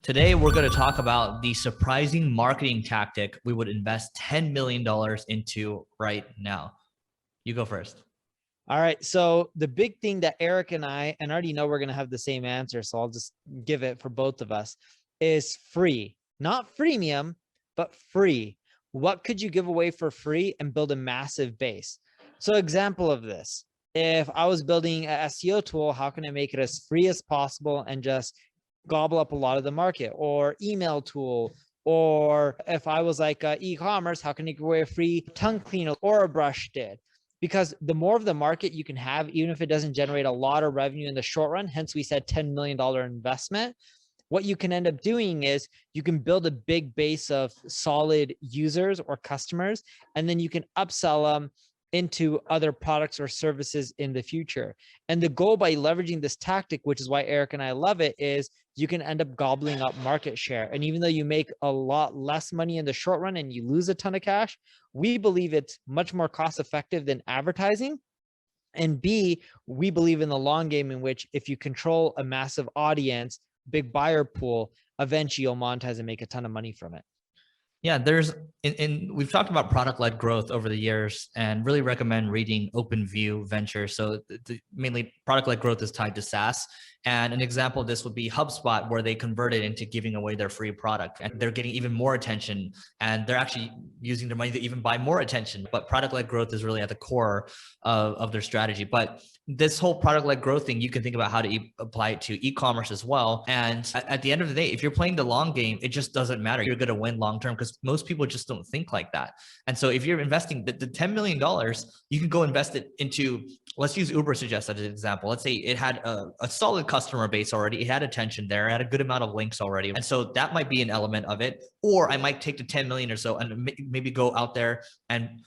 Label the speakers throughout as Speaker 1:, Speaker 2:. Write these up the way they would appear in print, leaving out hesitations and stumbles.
Speaker 1: Today, we're going to talk about the surprising marketing tactic we would invest $10 million into right now. You go first.
Speaker 2: All right. So the big thing that Eric and I already know we're going to have the same answer, so I'll just give it for both of us, is free. Not freemium, but free. What could you give away for free and build a massive base? So example of this, if I was building an SEO tool, how can I make it as free as possible and just gobble up a lot of the market? Or email tool, or if I was like e-commerce, how can you give away a free tongue cleaner or a brush did? Because the more of the market you can have, even if it doesn't generate a lot of revenue in the short run, hence we said $10 million investment, what you can end up doing is you can build a big base of solid users or customers, and then you can upsell them into other products or services in the future. And the goal by leveraging this tactic, which is why Eric and I love it, is you can end up gobbling up market share. And even though you make a lot less money in the short run and you lose a ton of cash, we believe it's much more cost effective than advertising. And B, we believe in the long game, in which if you control a massive audience, big buyer pool, eventually you'll monetize and make a ton of money from it.
Speaker 1: Yeah, we've talked about product-led growth over the years and really recommend reading OpenView Ventures. So mainly product-led growth is tied to SaaS. And an example of this would be HubSpot, where they converted into giving away their free product and they're getting even more attention, and they're actually using their money to even buy more attention. But product-led growth is really at the core of their strategy. But this whole product-led growth thing, you can think about how to apply it to e-commerce as well. And at the end of the day, if you're playing the long game, it just doesn't matter. You're going to win long-term, because most people just don't think like that. And so if you're investing the $10 million, you can go invest it into, let's use Ubersuggest as an example. Let's say it had a solid customer base already. It had attention there. It had a good amount of links already. And so that might be an element of it. Or I might take the 10 million or so and maybe go out there, and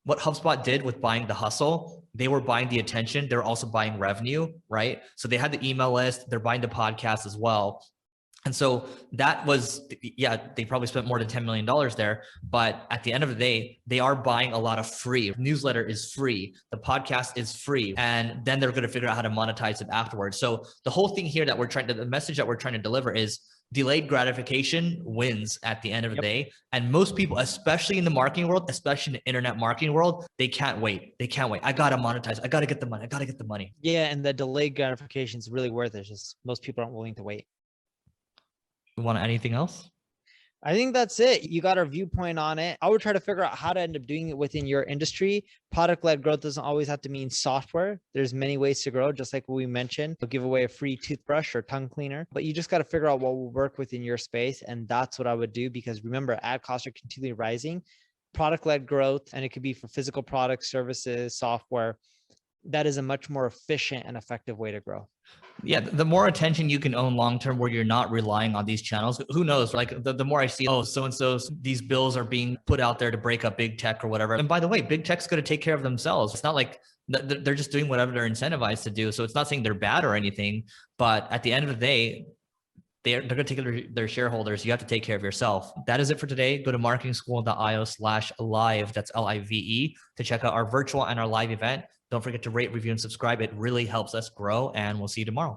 Speaker 1: what HubSpot did with buying the hustle, they were buying the attention. They're also buying revenue, right? So they had the email list. They're buying the podcast as well. And so that was, yeah, they probably spent more than $10 million there. But at the end of the day, they are buying a lot of free. Newsletter is free. The podcast is free. And then they're going to figure out how to monetize it afterwards. So the whole thing here that the message that we're trying to deliver is delayed gratification wins at the end of the day. And most people, especially in the marketing world, especially in the internet marketing world, they can't wait. They can't wait. I got to monetize. I got to get the money. I got to get the money.
Speaker 2: Yeah. And the delayed gratification is really worth it. It's just most people aren't willing to wait.
Speaker 1: You want anything else?
Speaker 2: I think that's it. You got our viewpoint on it. I would try to figure out how to end up doing it within your industry. Product-led growth doesn't always have to mean software. There's many ways to grow, just like what we mentioned. They'll give away a free toothbrush or tongue cleaner, but you just got to figure out what will work within your space. And that's what I would do, because remember, ad costs are continually rising. Product-led growth, and it could be for physical products, services, software. That is a much more efficient and effective way to grow.
Speaker 1: Yeah, the more attention you can own long-term, where you're not relying on these channels, who knows? Like the more I see, oh, so-and-so, these bills are being put out there to break up big tech or whatever. And by the way, big tech's going to take care of themselves. It's not like they're just doing whatever they're incentivized to do. So it's not saying they're bad or anything, but at the end of the day, they're going to take care of their shareholders. You have to take care of yourself. That is it for today. Go to marketingschool.io/live. That's LIVE to check out our virtual and our live event. Don't forget to rate, review, and subscribe. It really helps us grow, and we'll see you tomorrow.